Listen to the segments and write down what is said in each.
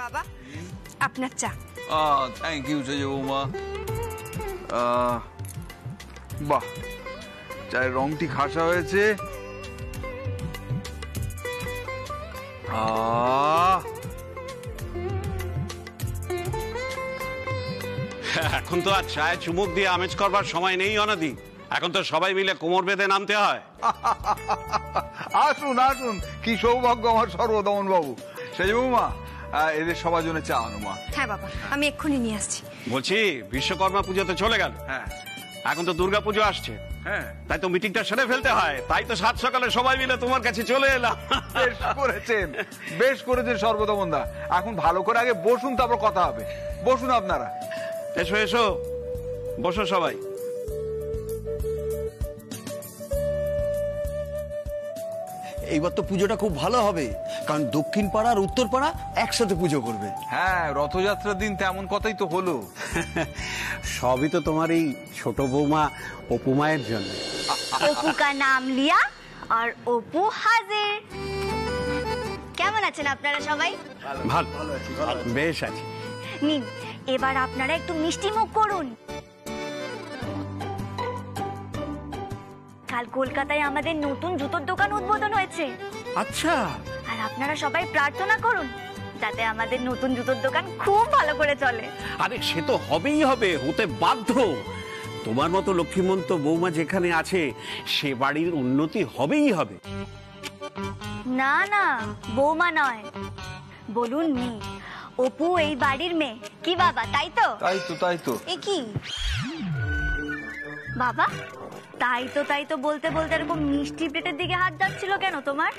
বাবা আপনার চা। থ্যাংক ইউ সেজ বৌমা। বাহ, চায়ের রংটি খাসা হয়েছে। এখন তো আর চায়ে চুমুক দিয়ে আমেজ করবার সময় নেই অনাদি। এখন তো সবাই মিলে কোমর বেঁধে নামতে হয়। আসুন আসুন, কি সৌভাগ্য আমার সর্বদমন বাবু। সেজ বৌমা, এদের সবার জন্য চা আনো মা। হ্যাঁ বাবা, আমি এক্ষুনি নিয়ে আসছি। বলছি বিশ্বকর্মা পুজোতে চলে গেল, হ্যাঁ এখন তো দুর্গা পুজো আসছে, হ্যাঁ, তাই তো মিটিংটা সেরে ফেলতে হয়। তাই তো সাত সকালে সবাই মিলে তোমার কাছে চলে এলাম। বেশ করেছেন, বেশ করেছেন সর্বদমন দা। এখন ভালো করে আগে বসুন, তারপর কথা হবে। বসুন আপনারা। এসো এসো, বসো সবাই। এইবার তো পুজোটা খুব ভালো হবে, কারণ দক্ষিণ পাড়া আর উত্তর পাড়া একসাথে পুজো করবে। হ্যাঁ, রথযাত্রার দিন তেমন কথাই তো হলো। সবই তো তোমার এই ছোট বৌমা অপু মায়ের জন্য। অপু কা নাম লিয়া আর অপু হাজির। কেমন আছেন আপনারা সবাই? ভালো, বেশ আছি। নিন, এবার আপনারা একটু মিষ্টি মুখ করুন। কাল কলকাতায় আমাদের নতুন জুতোর দোকান উদ্বোধন হয়েছে। আচ্ছা, আর আপনারা সবাই প্রার্থনা করুন যাতে আমাদের নতুন জুতোর দোকান খুব ভালো করে চলে। আরে সে তো হবেই হবে, হতে বাধ্য। তোমার মতো লক্ষ্মীমন্ত বৌমা যেখানে আছে সে বাড়ির উন্নতি হবেই হবে। না না, বৌমা নয়, বলুন মেয়ে। অপু এই বাড়ির মেয়ে, কি বাবা, তাই তো? তাই তো, তাই তো। এ কি বাবা, তাই তো তাই তো বলতে বলতে এরকম মিষ্টি প্লেটের দিকে হাত যাচ্ছিল কেন তোমার?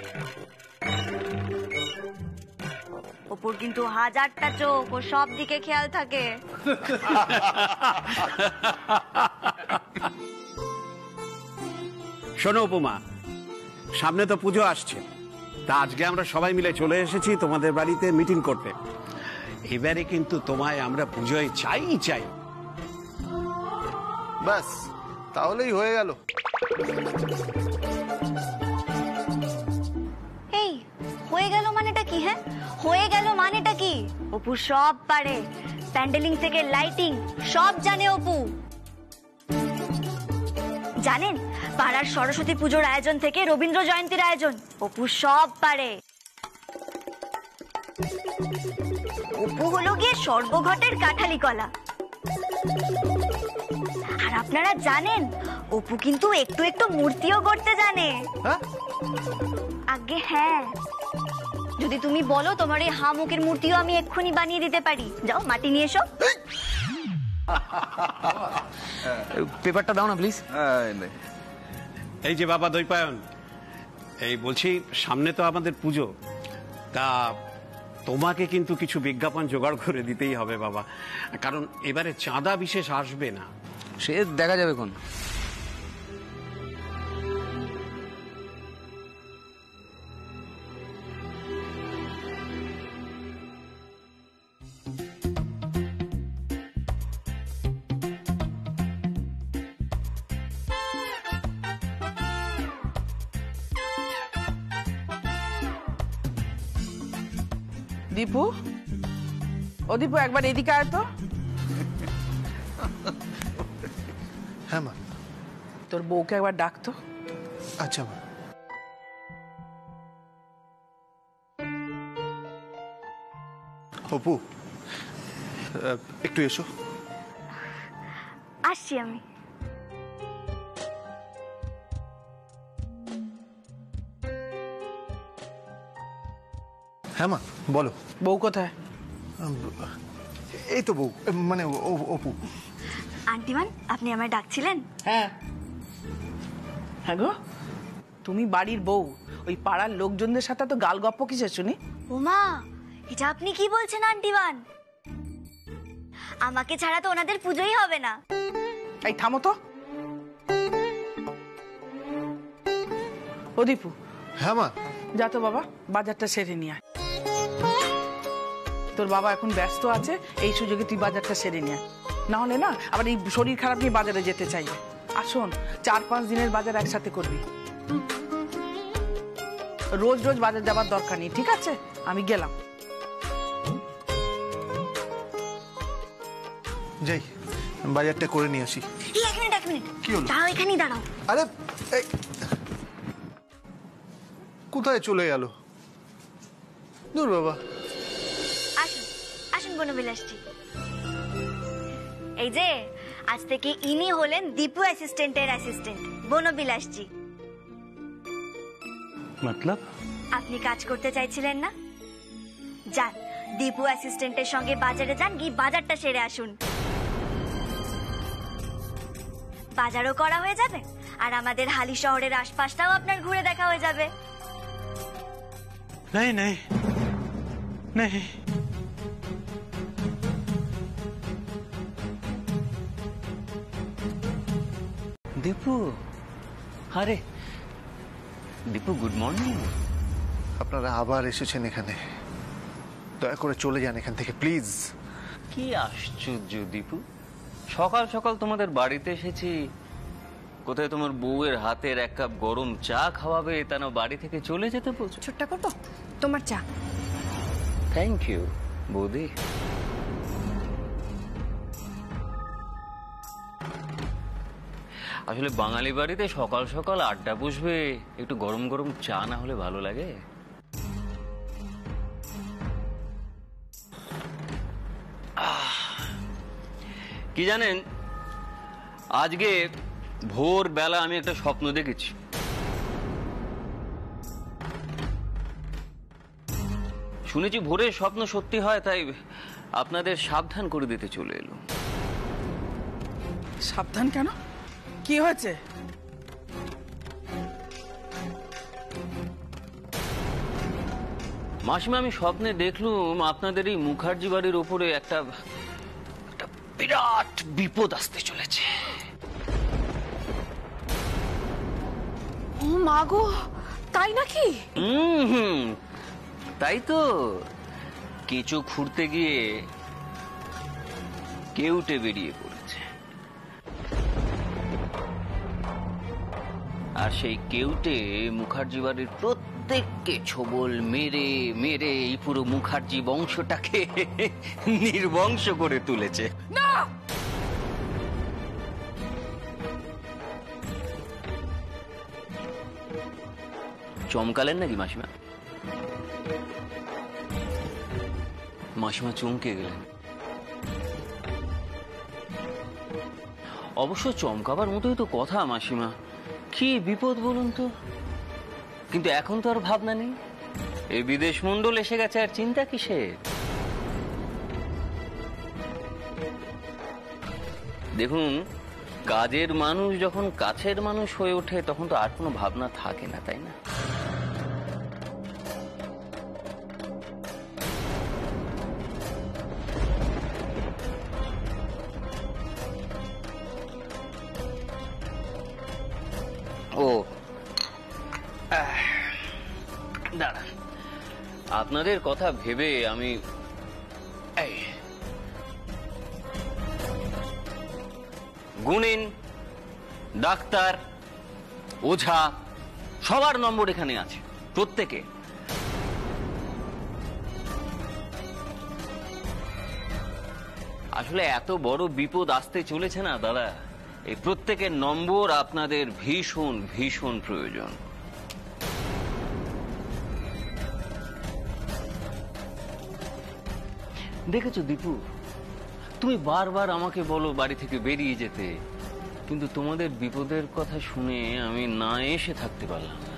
অপুর কিন্তু হাজারটা চোখ, ও সব দিকে খেয়াল থাকে। শোনো উপমা, সামনে তো পুজো আসছে, তা আজকে আমরা সবাই মিলে চলে এসেছি তোমাদের বাড়িতে মিটিং করতে। এবারে কিন্তু তোমায় আমরা পুজোয় চাই চাই। ব্যাস, তাহলেই হয়ে গেল। এই হয়ে গেল মানেটা কি? হ্যাঁ, হয়ে গেল মানেটা কি? অপু সব পারে, প্যান্ডেলিং থেকে লাইটিং সব জানে অপু। জানেন, পাড়ার সরস্বতী পুজোর আয়োজন থেকে রবীন্দ্র জয়ন্তীর আয়োজন, অপু সব পারে। অপু হলো গিয়ে সর্বঘটের কাঠালি কলা। আর আপনারা জানেন, অপু কিন্তু একটু একটু মূর্তিও করতে জানে। আগে হ্যাঁ, যদি তুমি বলো তোমার এই হামুকের মূর্তিও আমি এক্ষুনি বানিয়ে দিতে পারি। যাও মাটি নিয়ে এসো। পেপারটা দাও না প্লিজ। এই যে বাবা দৈপায়ন, এই বলছি সামনে তো আমাদের পুজো, তা তোমাকে কিন্তু কিছু বিজ্ঞাপন জোগাড় করে দিতেই হবে বাবা, কারণ এবারে চাঁদা বিশেষ আসবে না। সে দেখা যাবে কোন। দীপু, ও দীপু, একবার এদিকে আয় তো। হ্যাঁ মা। তোর বউকে একবার ডাক তো। আচ্ছা মা। অপু, একটু এসো। আসছি আমি। হ্যাঁ মা, বলো। বউ কোথায়? এই তো বউ, মানে অপু। আন্টিমান, আপনি আমায় ডাকছিলেন? হ্যাঁ হ্যাঁ গো, তুমি বাড়ির বউ, ওই পাড়ার লোকজনদের সাথে তো গাল গপ্প কিসের শুনি? ওমা, এটা আপনি কি বলছেন আন্টিমান? আমাকে ছাড়া তো ওনাদের পুজোই হবে না। এই থামো তো। ও দীপু। হ্যাঁ মা। যা তো বাবা, বাজারটা সেরে নিয়ে আয়। তোর বাবা এখন ব্যস্ত আছে, এই সুযোগে তুই বাজারটা সেরে নিয়ে আয়, না হলে না আবার এই শরীর খারাপ নিয়ে বাজারে যেতে চাইবে। আসুন, 4-5 দিনের বাজার একসাথে করবি। রোজ রোজ বাজার যাবার দরকার নেই, ঠিক আছে? আমি গেলাম। যাই বাজারটা করে নিয়ে আসি। এই এক মিনিট কি হলো? দাঁড়াও, এখানেই দাঁড়াও। আরে এই, কোথায় চলে গেল? দূর বাবা। আসুন আসুন বনবিলাসজি। এই যে আজ থেকে ইনি হলেন দীপু অ্যাসিস্ট্যান্টের অ্যাসিস্ট্যান্ট বনবিলাসজি। মতলব আপনি কাজ করতে চাইছিলেন না? যান, দীপু অ্যাসিস্ট্যান্টের সঙ্গে বাজারে যান, গিয়ে বাজারটা সেরে আসুন। বাজারও করা হয়ে যাবে আর আমাদের হালি শহরের আশপাশটাও আপনার ঘুরে দেখা হয়ে যাবে। नहीं नहीं नहीं দীপু, আরে দীপু, গুড মর্নিং। আপনারা আবার এসেছেন এখানে, দয়া করে চলে যান এখান থেকে প্লিজ। কি আশ্চর্য দীপু, সকাল সকাল তোমাদের বাড়িতে এসেছি, কোথায় তোমার বউয়ের হাতের এক কাপ গরম চা খাওয়াবে, তা না বাড়ি থেকে চলে যেতে বলছো? ছোট্টা করবো তোমার চা। থ্যাংক ইউ বৌদি। আসলে বাঙালি বাড়িতে সকাল সকাল আড্ডা বসবে, একটু গরম গরম চা না হলে ভালো লাগে? কি জানেন, আজকে ভোর বেলা আমি একটা স্বপ্ন দেখেছি। শুনেছি ভোরের স্বপ্ন সত্যি হয়, তাই আপনাদের সাবধান করে দিতে চলে এলো। সাবধান কেন? কি হয়েছে? মাসিমা, আমি স্বপ্নে দেখলুম আপনাদের এই মুখার্জি বাড়ির উপরে একটা বিরাট বিপদ আসতে চলেছে। ও মা গো, তাই নাকি? তাই তো, কেঁচো খুঁড়তে গিয়ে কেউটে বেরিয়ে পড়েছে, আর সেই কেউটে মুখার্জি বাড়ির প্রত্যেককে ছোবল মেরে মেরে এই পুরো মুখার্জি বংশটাকে নির্বংশ করে তুলেছে। না, চমকালেন নাকি মাসিমা? মাসিমা চমকে গেলেন। অবশ্য চমকাবার মতোই তো কথা মাসিমা, কি বিপদ বলুন তো। কিন্তু এখন তো আর ভাবনা নেই, এই বিদেশ মন্ডল এসে গেছে, আর চিন্তা কিসের? দেখুন, কাজের মানুষ যখন কাছের মানুষ হয়ে ওঠে তখন তো আর কোনো ভাবনা থাকে না, তাই না? ও দাঁড়ান, আপনাদের কথা ভেবে আমি গুণিন, ডাক্তার, ওঝা সবার নম্বর এখানে আছে, প্রত্যেকে। আসলে এত বড় বিপদ আসতে চলেছে না দাদা, এই প্রত্যেকের নম্বর আপনাদের ভীষণ ভীষণ প্রয়োজন। দেখেছো দীপু, তুমি বারবার আমাকে বলো বাড়ি থেকে বেরিয়ে যেতে, কিন্তু তোমাদের বিপদের কথা শুনে আমি না এসে থাকতে পারলাম না।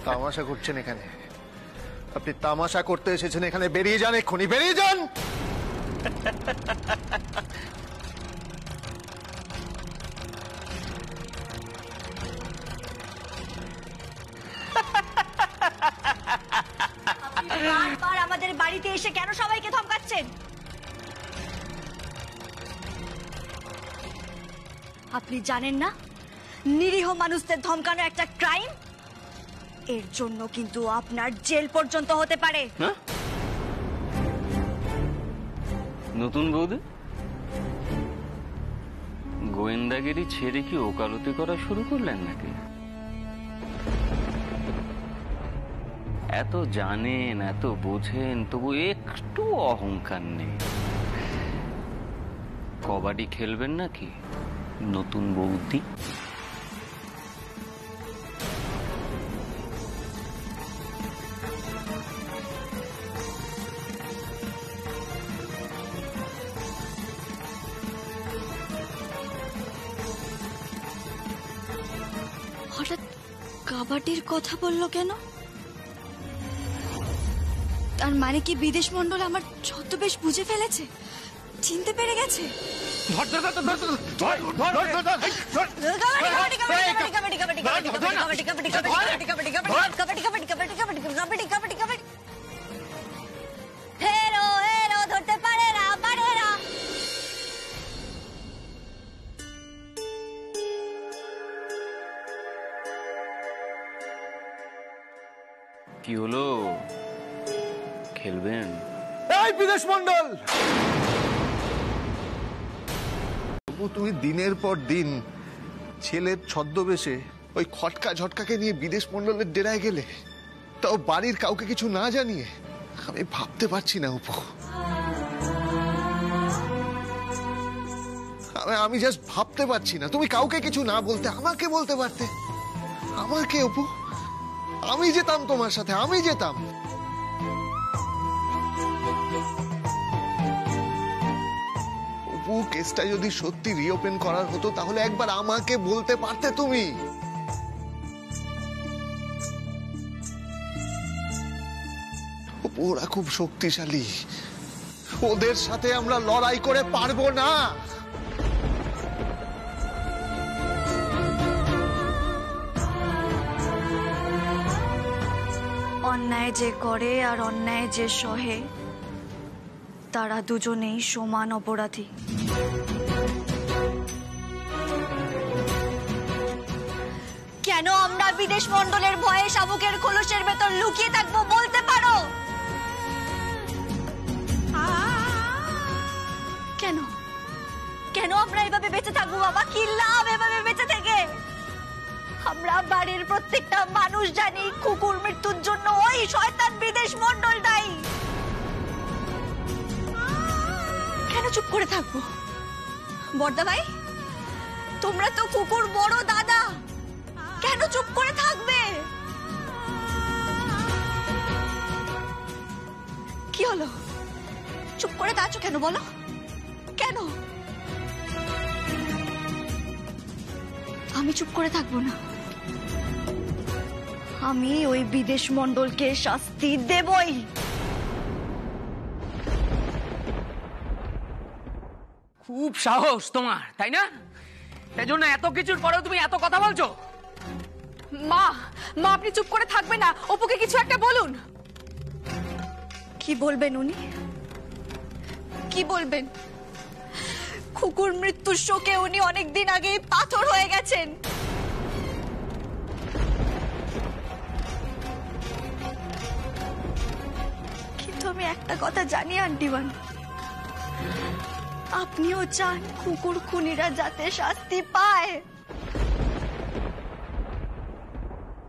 তামাশা করছেন এখানে? আপনি তামাশা করতে এসেছেন এখানে? বেরিয়ে যান এক্ষুনি, বেরিয়ে যান। বারবার আমাদের বাড়িতে এসে কেন সবাইকে ধমকাচ্ছেন? আপনি জানেন না নিরীহ মানুষদের ধমকানো একটা ক্রাইম? এর জন্য কিন্তু আপনার জেল পর্যন্ত হতে পারে। নতুন বৌদি, গোয়েন্দাগিরি ছেড়ে কি ওকালতি করা শুরু করলেন নাকি? এত জানেন, এত বোঝেন, তবু একটু অহংকার নেই। কবাডি খেলবেন নাকি নতুন বৌদি? হঠাৎ কাবাডির কথা বললো কেন? তার মানে কি বিদেশ মন্ডল আমার ছদ্মবেশ বুঝে ফেলেছে, চিনতে পেরে গেছে? ধরতে পারে না, পারে না। কি হলো, খেলবেন? এই বিদেশ মন্ডল, তুমি দিনের পর দিন ছেলের ছদ্মবেশে ওই খটকা ঝটকাকে নিয়ে বিদেশ মন্ডলের ডেরায় গেলে, তাও বাড়ির কাউকে কিছু না জানিয়ে। আমি ভাবতে পারছি না অপু, আমি জাস্ট ভাবতে পারছি না। তুমি কাউকে কিছু না বলতে আমাকে বলতে পারতে। আমাকে অপু, আমি যেতাম তোমার সাথে, আমি যেতাম। অপু, কেসটা যদি সত্যি রিওপেন করার হতো তাহলে একবার আমাকে বলতে পারতে তুমি। অপু, ওরা খুব শক্তিশালী, ওদের সাথে আমরা লড়াই করে পারবো না। অন্যায় যে করে আর অন্যায় যে সহে, তারা দুজনেই সমান অপরাধী। কেন আমরা বিদেশ মন্ডলের ভয়ে শামুকের খোলসের ভেতর লুকিয়ে থাকবো বলতে পারো? কেন কেন আমরা এভাবে বেঁচে থাকবো বাবা? কি লাভ এভাবে বেঁচে থেকে? আমরা বাড়ির প্রত্যেকটা মানুষ জানি কুকুর মৃত্যুর জন্য ওই শয়তান বিদেশ মন্ডল দায়ী। কেন চুপ করে থাকবো? বড়দা ভাই, তোমরা তো কুকুর বড় দাদা, কেন চুপ করে থাকবে? কি হলো, চুপ করে আছো কেন বলো? কেন? আমি চুপ করে থাকবো না, আমি ওই বিদেশ মন্ডলকে শাস্তি দেবই। খুব সাহস তোমার, তাই না? তাই জন্য এত কিছুর পরেও তুমি এত কথা বলছো। মা, মা আপনি চুপ করে থাকবে না, অপুকে কিছু একটা বলুন। কি বলবেন উনি? কি বলবেন? কুকুর মৃত্যুর শোকে উনি অনেকদিন আগেই পাথর হয়ে গেছেন। কিন্তু আমি একটা কথা জানি আন্টিবান, আপনিও চান কুকুর খুনিরা যাতে শাস্তি পায়।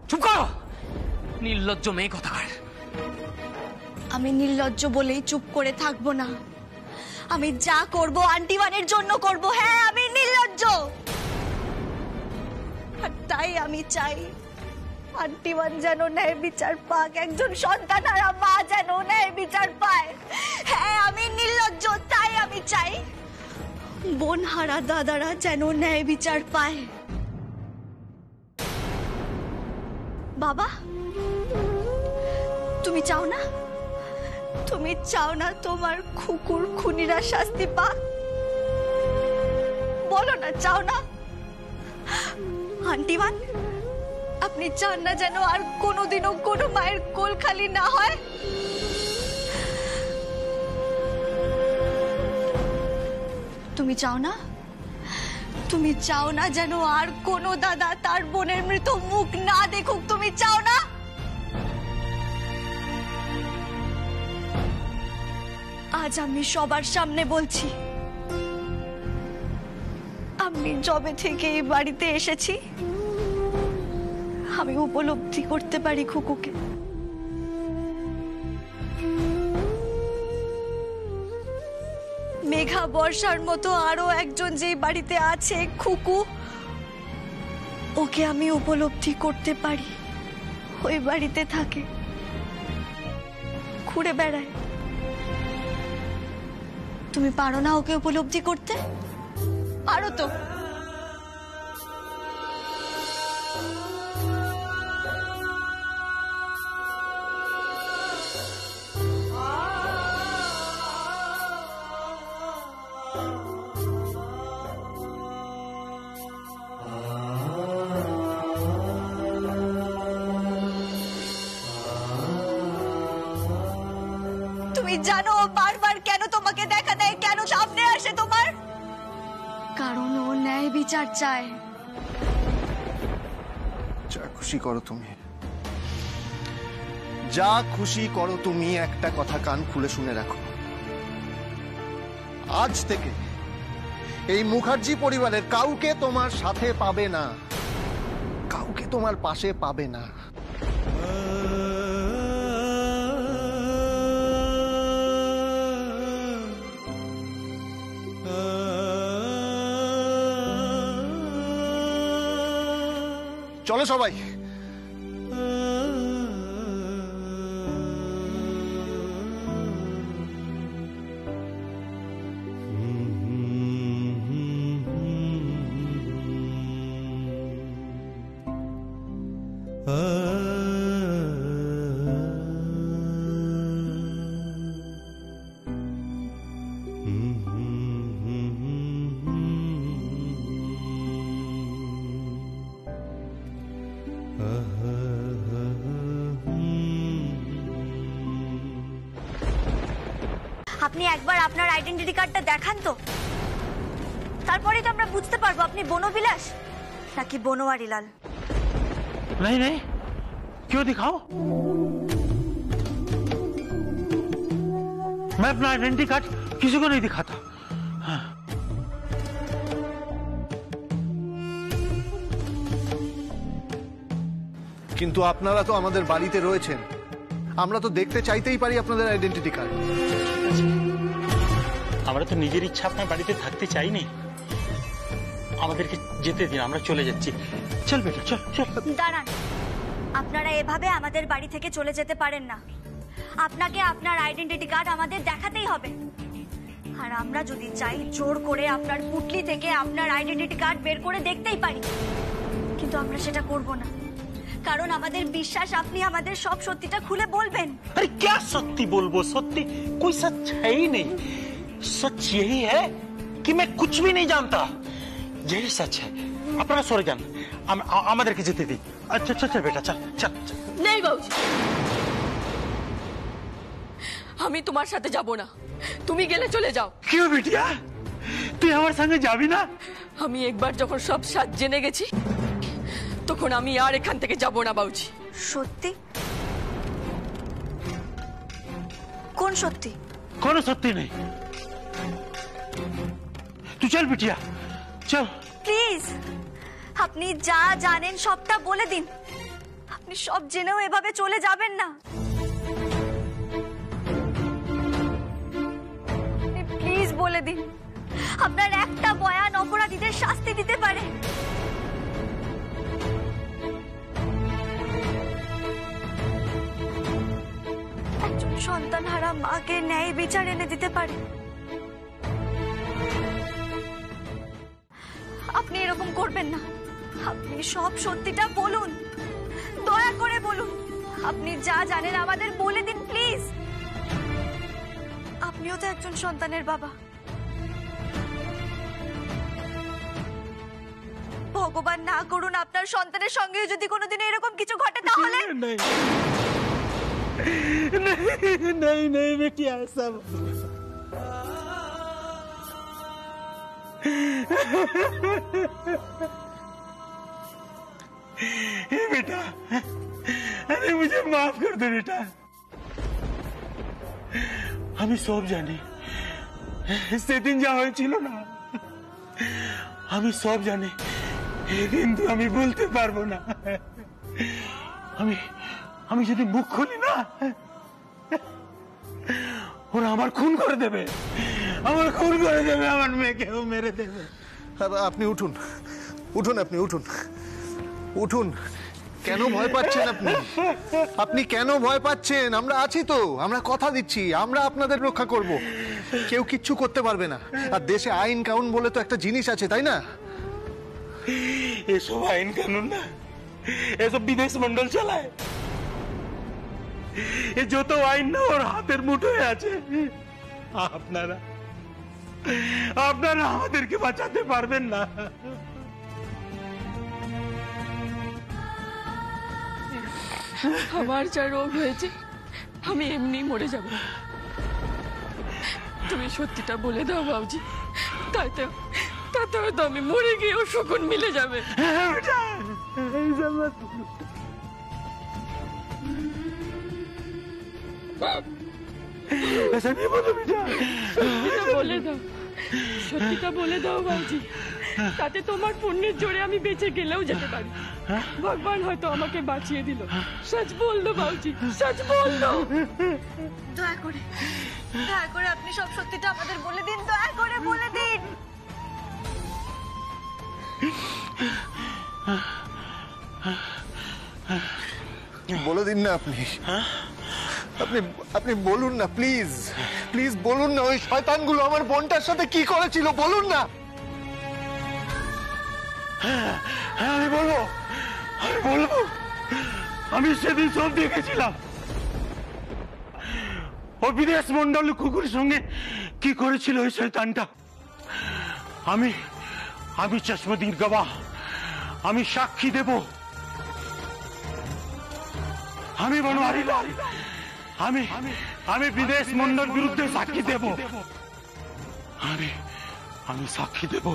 চুপ করো, নির্লজ্জ মেয়ে কোথাকার। আমি নির্লজ্জ বলেই চুপ করে থাকবো না। আমি যা করব আন্টিবানের জন্য করব। হ্যাঁ, আমি নির্লজ্জ, আর তাই আমি চাই আন্টিবান যেন ন্যায় বিচার পাক, একজন সন্তানহারা মা যেন ন্যায় বিচার পায়। হ্যাঁ, আমি নির্লজ্জ, তাই আমি চাই বোনহারা দাদারা যেন ন্যায় বিচার পায়। বাবা, তুমি চাও না? তুমি চাও না তোমার কুকুর খুনিরা শাস্তি পাক? বলো না, চাও না? আন্টিবান, আপনি চান না যেন আর কোনোদিনও কোনো মায়ের কোল খালি না হয়? তুমি চাও না? তুমি চাও না যেন আর কোনো দাদা তার বোনের মৃত মুখ না দেখুক? তুমি চাও না? আজ আমি সবার সামনে বলছি, আমি যবে থেকে এই বাড়িতে এসেছি আমি উপলব্ধি করতে পারি খুকুকে। মেঘা বর্ষার মতো আরো একজন যেই বাড়িতে আছে, খুকু, ওকে আমি উপলব্ধি করতে পারি। ওই বাড়িতে থাকে, ঘুরে বেড়ায়। তুমি পারো না ওকে উপলব্ধি করতে? পারো তো? তুমি জানো ও বারবার কেন তোমাকে দেখা দেয়, কেন সামনে আসে তোমার? কারণ ও ন্যায় বিচার চায়। যা খুশি করো তুমি, যা খুশি করো তুমি, একটা কথা কান খুলে শুনে রাখো। আজ থেকে এই মুখার্জি পরিবারের কাউকে তোমার সাথে পাবে না, কাউকে তোমার পাশে পাবে না। চলো সবাই। আপনি একবার আপনার আইডেন্টিটি কার্ডটা দেখান তো, তারপরে তো আমরা বুঝতে পারবো আপনি বনবিলাস নাকি বনোয়ারিলাল। नहीं नहीं, क्यों दिखाओ? मैं अपना आइडेंटिटी कार्ड किसी को नहीं दिखाता। हाँ। কিন্তু আপনারা তো আমাদের বাড়িতে রয়েছেন, আমরা তো দেখতে চাইতেই পারি আপনাদের আইডেন্টিটি কার্ড। আমরা তো নিজের ইচ্ছা আপনার বাড়িতে থাকতে চাইনি, আমাদেরকে যেতে দিন, আমরা চলে যাচ্ছি। চল বেটা চল চল। দাঁড়ান, আপনারা এভাবে আমাদের বাড়ি থেকে চলে যেতে পারেন না। আপনাকে আপনার আইডেন্টিটি কার্ড আমাদের দেখাতেই হবে। আর আমরা যদি চাই জোর করে আপনার পুটলি থেকে আপনার আইডেন্টিটি কার্ড বের করে দেখতেই পারি, কিন্তু আমরা সেটা করব না, কারণ আমাদের বিশ্বাস আপনি আমাদের সব সত্যিটা খুলে বলবেন। अरे क्या सत्य बोलबो, सत्य कोई सच है ही नहीं। सच यही है कि मैं कुछ भी नहीं जानता, यही सच है। अपना सरे जान, আমাদেরকে যেতে দিন। আচ্ছা চল বেটা চল চল। নেই বাবুজি, আমি তোমার সাথে যাব না, তুমি গেলে চলে যাও। क्यों बिटिया, তুই আমার সঙ্গে যাবি না? আমি একবার যখন সব সাজ জেনে গেছি, তখন আমি আর এখান থেকে যাব না বাবুজি। সত্যি? কোন সত্যি? কোনো সত্যি নেই, তুই চল বিটিয়া চল। প্লিজ, আপনি যা জানেন সবটা বলে দিন। আপনি সব জেনেও এভাবে চলে যাবেন না। প্লিজ বলে দিন, আপনার একটা বয়ান অপরাধীদের শাস্তি দিতে পারে। একজন সন্তানহারা মাকে ন্যায় বিচার এনে দিতে পারে। আপনি এরকম করবেন না, আপনি সব সত্যিটা বলুন, দয়া করে বলুন। আপনি যা জানেন আমাদের বলে দিন প্লিজ। আপনিও তো একজন সন্তানের বাবা। ভগবান না করুন আপনার সন্তানের সঙ্গে যদি কোনোদিন এরকম কিছু ঘটে তাহলে। नहीं नहीं बेटिया, सब बेटा, अरे मुझे माफ कर दे बेटा। আমি সব জানি, সেদিন যা হয়েছিল না, আমি সব জানি, কিন্তু আমি বলতে পারবো না। আমি যদি মুখ খুলি না, ওরা আমার খুন করে দেবে। আমার খুন করে দেবে, আমার মেয়েকেও মেরে দেবে। আপনি উঠুন, উঠুন, আপনি উঠুন, উঠুন। কেন ভয় পাচ্ছেন আপনি? আপনি কেন ভয় পাচ্ছেন? আমরা আছি তো, আমরা কথা দিচ্ছি, আমরা আপনাদের রক্ষা করব। কেউ কিচ্ছু করতে পারবে না। আর দেশে আইন কানুন বলে তো একটা জিনিস আছে, তাই না? এসব আইন কানুন না, এসব বিদেশ মন্ডল চালায়। এ যত আইন না ওর হাতের মুঠোয় আছে। আপনারা আপনারা আমাদেরকে বাঁচাতে পারবেন না। আমার যা রোগ হয়েছে আমি এমনি মরে যাব। তুমি সত্যিটা বলে দাও বাবুজি, তাতে হয়তো আমি মরে গিয়েও শকুন মিলে যাবে। বলে দাও, সত্যিটা বলে দাও বাবুজি, তাতে তোমার পুণ্যের জোরে আমি বেঁচে গেলেও যেতে পারি। ভগবান হয়তো আমাকে বাঁচিয়ে দিল। সচ বল দো বাবুজি, সচ বল দো। দয়া করে আপনি সব সত্যিটা আমাদের বলে দিন, দয়া করে বলে দিন। বলে দিন না আপনি, আপনি আপনি বলুন না, প্লিজ প্লিজ বলুন না। ওই শয়তানগুলো আমার বোনটার সাথে কি করেছিল বলুন না। আমি বলবো, আমি সেদিন সব দেখেছিলাম। ও বিদেশ মন্ডল কুকুরের সঙ্গে কি করেছিল ওই শয়তানটা। আমি চশমদীর গবাহ, আমি সাক্ষী দেব। আমি বনওয়ারি লাল, আমি বিদেশ মন্ডল বিরুদ্ধে সাক্ষী দেব। আমি সাক্ষী দেব।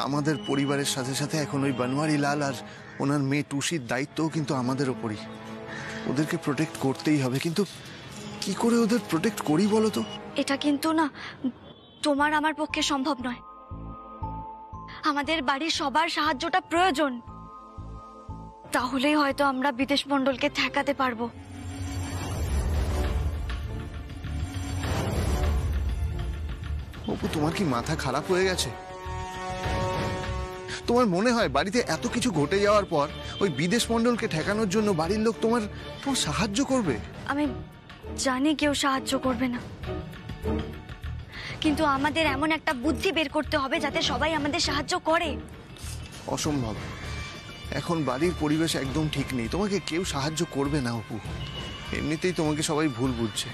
আমাদের পরিবারের সাথে সাথে এখন ওই বনওয়ারি লাল আর ওনার মেয়ে টুসির দায়িত্বও কিন্তু আমাদের ওপরই। ওদেরকে প্রোটেক্ট করতেই হবে, কিন্তু কি করে ওদের প্রোটেক্ট করি বলো তো? এটা কিন্তু না তোমার আমার পক্ষে সম্ভব নয়। আমাদের বাড়ির সবার সাহায্যটা প্রয়োজন, তাহলেই হয়তো আমরা বিদেশ মন্ডলকে ঠেকাতে পারবো। অপু, তোমার কি মাথা খারাপ হয়ে গেছে? তোমার মনে হয় বাড়িতে এত কিছু ঘটে যাওয়ার পর ওই বিদেশ মন্ডলকে ঠেকানোর জন্য বাড়ির লোক তোমার সাহায্য করবে? আমি জানি কেউ সাহায্য করবে না, কিন্তু আমাদের এমন একটা বুদ্ধি বের করতে হবে যাতে সবাই আমাদের সাহায্য করে। অসম্ভব। এখন বাড়ির পরিবেশ একদম ঠিক নেই, তোমাকে কেউ সাহায্য করবে না অপু। এমনিতেই তোমাকে সবাই ভুল বুঝছে,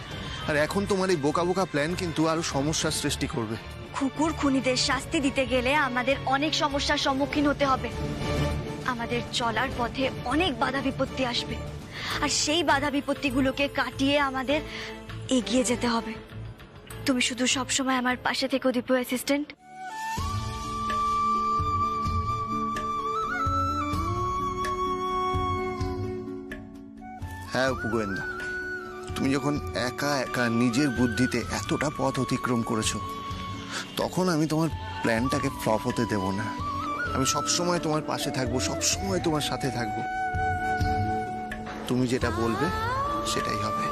আর এখন তোমার এই বোকা বোকা প্ল্যান কিন্তু আরো সমস্যার সৃষ্টি করবে। কুকুর খুনিদের শাস্তি দিতে গেলে আমাদের অনেক সমস্যার সম্মুখীন হতে হবে। আমাদের চলার পথে অনেক বাধা বিপত্তি আসবে, আর সেই বাধা বিপত্তিগুলোকে কাটিয়ে আমাদের এগিয়ে যেতে হবে। তুমি শুধু সবসময় আমার পাশে থেকো দীপু অ্যাসিস্ট্যান্ট। হ্যাঁ অপু গোয়েন্দা, তুমি যখন একা একা নিজের বুদ্ধিতে এতটা পথ অতিক্রম করেছো, তখন আমি তোমার প্ল্যানটাকে ফ্লপ হতে দেব না। আমি সবসময় তোমার পাশে থাকবো, সবসময় তোমার সাথে থাকবো। তুমি যেটা বলবে সেটাই হবে।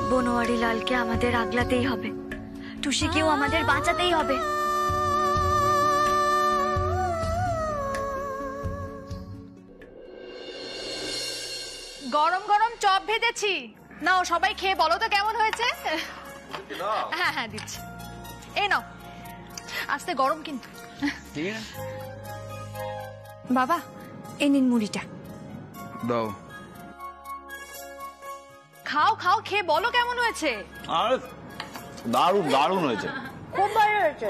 বনওয়ারি লালকে আমাদের আগলাতেই হবে, টুসিকেও আমাদের বাঁচাতেই হবে। গরম গরম চপ ভেজেছি, নাও সবাই খেয়ে বলো তো কেমন হয়েছে। হ্যাঁ হ্যাঁ দিচ্ছি, এই নাও। আস্তে গরম কিন্তু। বাবা এই নিন মুড়িটা। দাও। খাও খাও, খেয়ে বলো কেমন হয়েছে। আরে দারুণ দারুণ হয়েছে, খুব ভালো হয়েছে।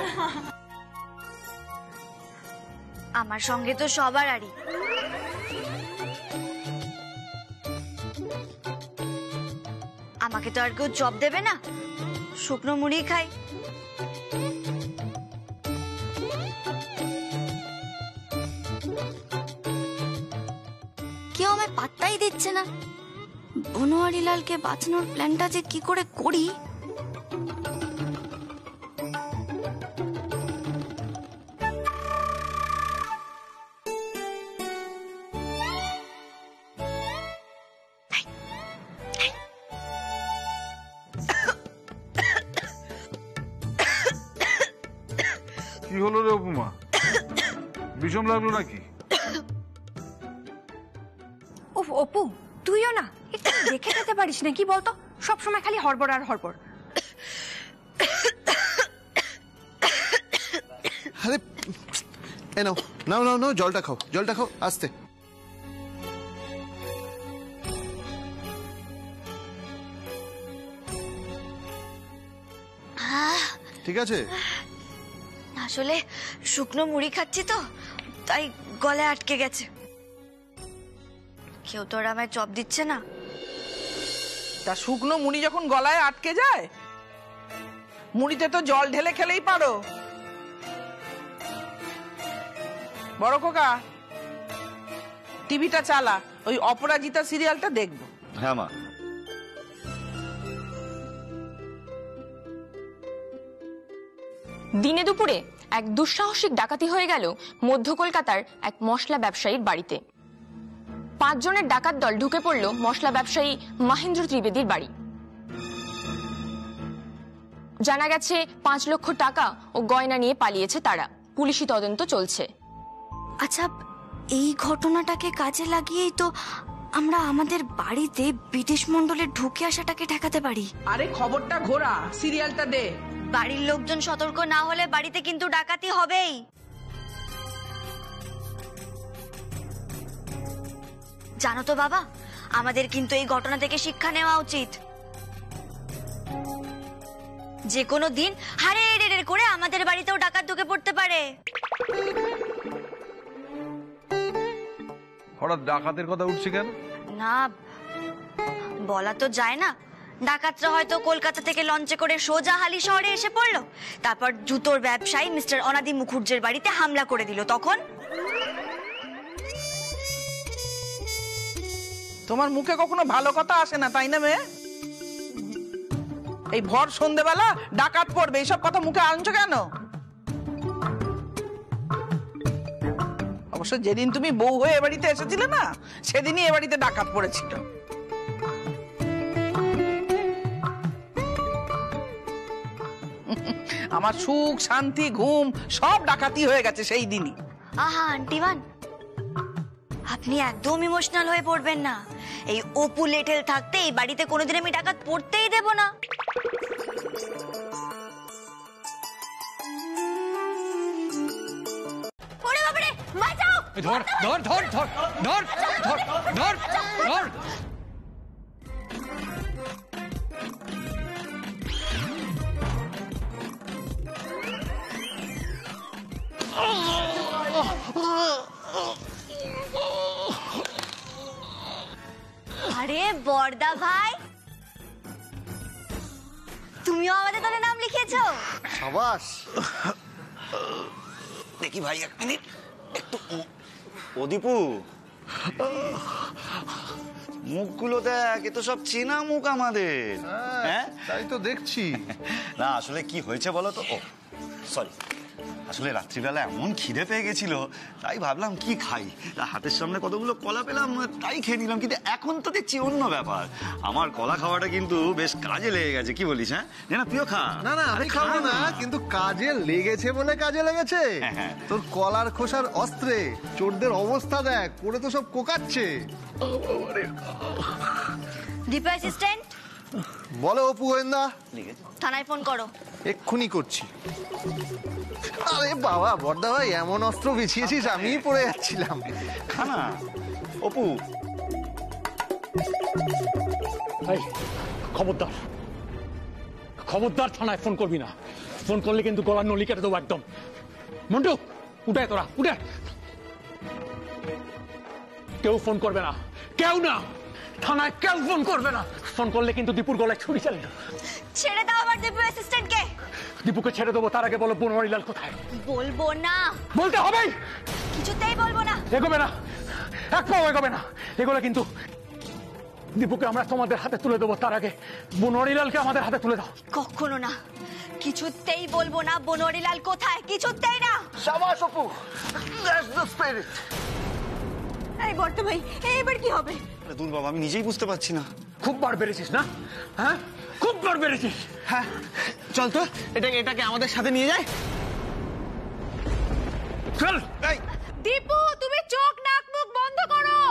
আমার সঙ্গে তো সবার আরই। আমাকে তো আর কেউ চপ দেবে না, শুকনো মুড়ি খাই। কেউ আমায় পাত্তাই দিচ্ছে না। বনওয়ারি লালকে বাঁচানোর প্ল্যানটা যে কি করে করি। কি হলো রে উপমা? বিষম লাগলো নাকি? উফ অপু, তুইও না একটু দেখে যেতে পারিস না? কি বলতো, সবসময় খালি হড়বড় আর হড়বড়। আরে এ নাও নাও নাও নাও, জলটা খাও, জলটা খাও, আস্তে। ঠিক আছে? আসলে শুকনো মুড়ি খাচ্ছি তো, তাই গলায় আটকে গেছে। কেউ তো আর আমায় চপ দিচ্ছে না। তা শুকনো মুড়ি যখন গলায় আটকে যায়, মুড়িতে তো জল ঢেলে খেলেই পারো। বড় খোকা, টিভিটা চালা, ওই অপরাজিতা সিরিয়ালটা দেখবো। হ্যাঁ মা। দিনে দুপুরে এক দুঃসাহসিক ডাকাতি হয়ে গেল মধ্য কলকাতার এক মশলা ব্যবসায়ীর বাড়িতে। 5 জনের ডাকাত দল ঢুকে পড়ল মশলা ব্যবসায়ী মহেন্দ্র ত্রিবেদীর বাড়ি। জানা গেছে 5 লক্ষ টাকা ও গয়না নিয়ে পালিয়েছে তারা। পুলিশি তদন্ত চলছে। আচ্ছা, এই ঘটনাটাকে কাজে লাগিয়েই তো আমরা আমাদের বাড়িতে বিদেশ মন্ডলের ঢুকে আসাটাকে ঠেকাতে পারি। আরে খবরটা ঘোরা, সিরিয়ালটা দে। বাড়ির লোকজন সতর্ক না হলে বাড়িতে কিন্তু ডাকাতি হবেই। জানো তো বাবা, আমাদের কিন্তু এই ঘটনা থেকে শিক্ষা নেওয়া উচিত। যে কোনো দিন হারে এড়ে করে আমাদের বাড়িতেও ডাকাত ঢুকে পড়তে পারে। হঠাৎ ডাকাতের কথা উঠছে কেন? না, বলা তো যায় না। ডাকাতরা হয়তো কলকাতা থেকে লঞ্চে করে সোজা হালি শহরে এসে পড়লো, তারপর জুতোর ব্যবসায়ী মিস্টার অনাদি মুখুর্জের বাড়িতে হামলা করে দিল। তখন তোমার মুখে কখনো ভালো কথা আসে না, তাই না মেয়ে? এই ভর সন্ধ্যেবেলা ডাকাত পড়বে, এইসব কথা মুখে আনছো কেন? অবশ্য যেদিন তুমি বউ হয়ে এ বাড়িতে এসেছিলে না, সেদিনই এ বাড়িতে ডাকাত পড়েছিল। আমার সুখ শান্তি ঘুম সব ডাকাতি হয়ে গেছে সেই দিনই। আহা আন্টিমান, আপনি একদম ইমোশনাল হয়ে পড়বেন না। এই অপু লেটেল থাকতে এই বাড়িতে কোনোদিন আমি ডাকাত পড়তেই দেব না। ওরে বাবারে, বাঁচাও! ধর ধর ধর ধর ধর ধর ধর ধর। আরে বড়দা ভাই, তুমিও আমাদের দলে নাম লিখিয়েছো? সাবাস। দেখি ভাই, 1 মিনিট একটু। ও দীপু, মুখগুলো দেখ, এ তো সব চেনা মুখ আমাদের। হ্যাঁ, তাই তো দেখছি। না আসলে কি হয়েছে বলো তো? ও সরি, আসলে রাত্রিবেলা এমন খিদে পেয়ে গেছিল, তাই ভাবলাম কি খাই। হাতের সামনে কতগুলো কলা পেলাম, তাই খেয়ে নিলাম। কিন্তু এখন তো দেখছি অন্য ব্যাপার। আমার কলা খাওয়াটা কিন্তু বেশ কাজে লেগে গেছে, কি বলিস? হ্যাঁ না, তুইও খা। না না, আমি খাবো না, কিন্তু কাজে লেগেছে বলে কাজে লেগেছে। তোর কলার খোসার অস্ত্রে চোরদের অবস্থা দেখ, পড়ে তো সব কোকাচ্ছে। ডিপো অ্যাসিস্ট্যান্ট, বলো অপু গোয়েন্দা। থানায় ফোন করো। এক্ষুনি করছি। আরে বাবা বড়দা ভাই, এমন অস্ত্র বিছিয়েছিস আমিই পড়ে যাচ্ছিলাম। খানা অপু। খবরদার খবরদার, থানায় ফোন করবি না। ফোন করলে কিন্তু গলার নলি কেটে দেবো একদম। মন্টু, উঠে তোরা, উঠে। কেউ ফোন করবে না, কেউ না। থানায় কেউ ফোন করবে না। ফোন করলে কিন্তু দীপুর গলায় ছুরি চালিয়ে। ছেড়ে দাও আমার ডিপো অ্যাসিস্ট্যান্টকে। দীপুকে ছেড়ে দেবো, তার আগে বলো বনওয়ারিলাল কোথায়? বলবো না। বলতে হবে। কিছুতেই বলবো না। এগোবে না, এক পাও এগোবে না। এগুলো কিন্তু দীপুকে আমরা তোমাদের হাতে তুলে দেবো, তার আগে বনওয়ারিলালকে আমাদের হাতে তুলে দাও। কখনো না, কিছুতেই বলবো না। বনওয়ারিলাল কোথায়? কিছুতেই না। সাবাস অপু, দ্যাটস দ্য স্পিরিট। এই বড়দা ভাই, এবার কি হবে? দূর বাবা, আমি নিজেই বুঝতে পারছি না। খুব বার বেড়েছিস না? হ্যাঁ, খুব বার বেড়েছিস। হ্যাঁ, চল তো এটাকে আমাদের সাথে নিয়ে যাই। চল। দীপু তুমি চোখ নাক মুখ বন্ধ করো।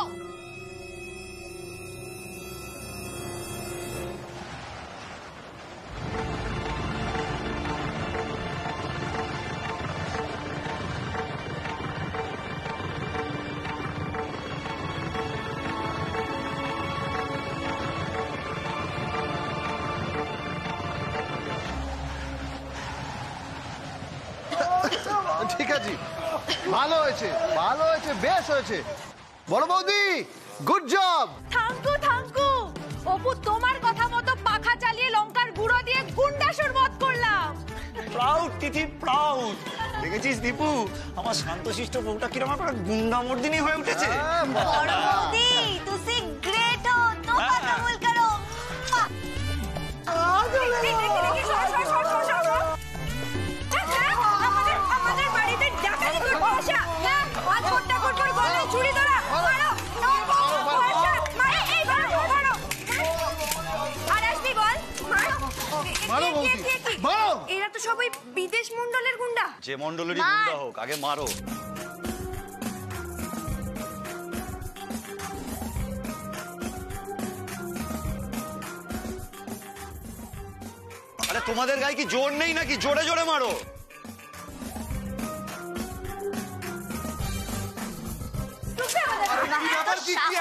ঠিক আছে, ভালো হয়েছে, ভালো হয়েছে, বেশ হয়েছে। বড় বৌদি, গুড জব। থাঙ্কু অপু, তোমার কথা মতো পাখা চালিয়ে লঙ্কার গুঁড়ো দিয়ে গুন্ডাসুর বধ করলাম। প্রাউড তিথি, প্রাউড। দেখেছিস দীপু, আমার শান্তশিষ্ট বউটা কিরকম একটা গুন্ডামর্দিনী হয়ে উঠেছে। বড় বৌদি তুমি গ্রেট হো, তো কথা বল করো। আমাদের বাড়িতে ডাকাতি করে বসা। হ্যাঁ, আজ কোটটা কোট করে গলায় ছুরি ধরা। মারো, বসা, মারো, এই মারো, মারো। আর আসবি বল, মারো। মারো বৌদি, মারো। এরা তো সবাই বিদেশ মন্ডলের গুন্ডা। যে মন্ডলেরই গুন্ডা হোক, আগে মারো। আরে তোমাদের গায়ে কি জোর নেই নাকি? জোরে জোরে মারো।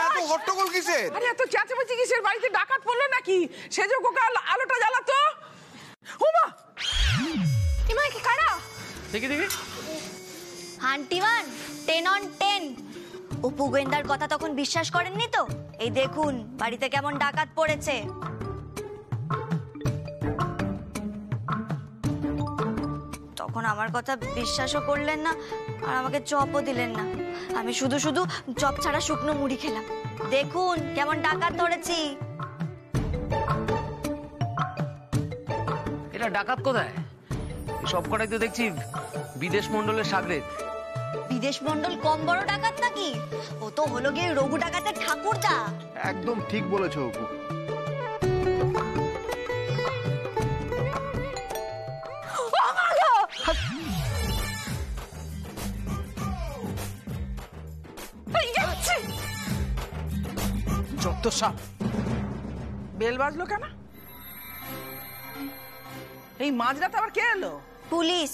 এত হট্টগোল কিসের? আরে এত চেঁচামেচি কিসের? বাড়িতে ডাকাত পড়লো নাকি? সেজো কোকা আলোটা জ্বালাতো। হুমা ইমা কি কারা? দেখি দেখি। হান্টিমান 10 on 10। অপু গোয়েন্দার কথা তখন বিশ্বাস করেননি তো? এই দেখুন বাড়িতে কেমন ডাকাত পড়েছে। তখন আমার কথা বিশ্বাসও করলেন না আর আমাকে চপও দিলেন না। আমি শুধু শুধু চপ ছাড়া শুকনো মুড়ি খেলাম। দেখুন কেমন ডাকাত ধরেছি। এটা ডাকাত কোথায়? সব কটাই তো দেখছি বিদেশ মন্ডলের সাগরেদ। বিদেশ মন্ডল কম বড় ডাকাত নাকি? ও তো হলো গিয়ে রঘু ডাকাতের ঠাকুরদা। একদম ঠিক বলেছো অপু। যত সব বেল বাজলো কেন? এই মাঝরাতে আবার কে এলো? পুলিশ।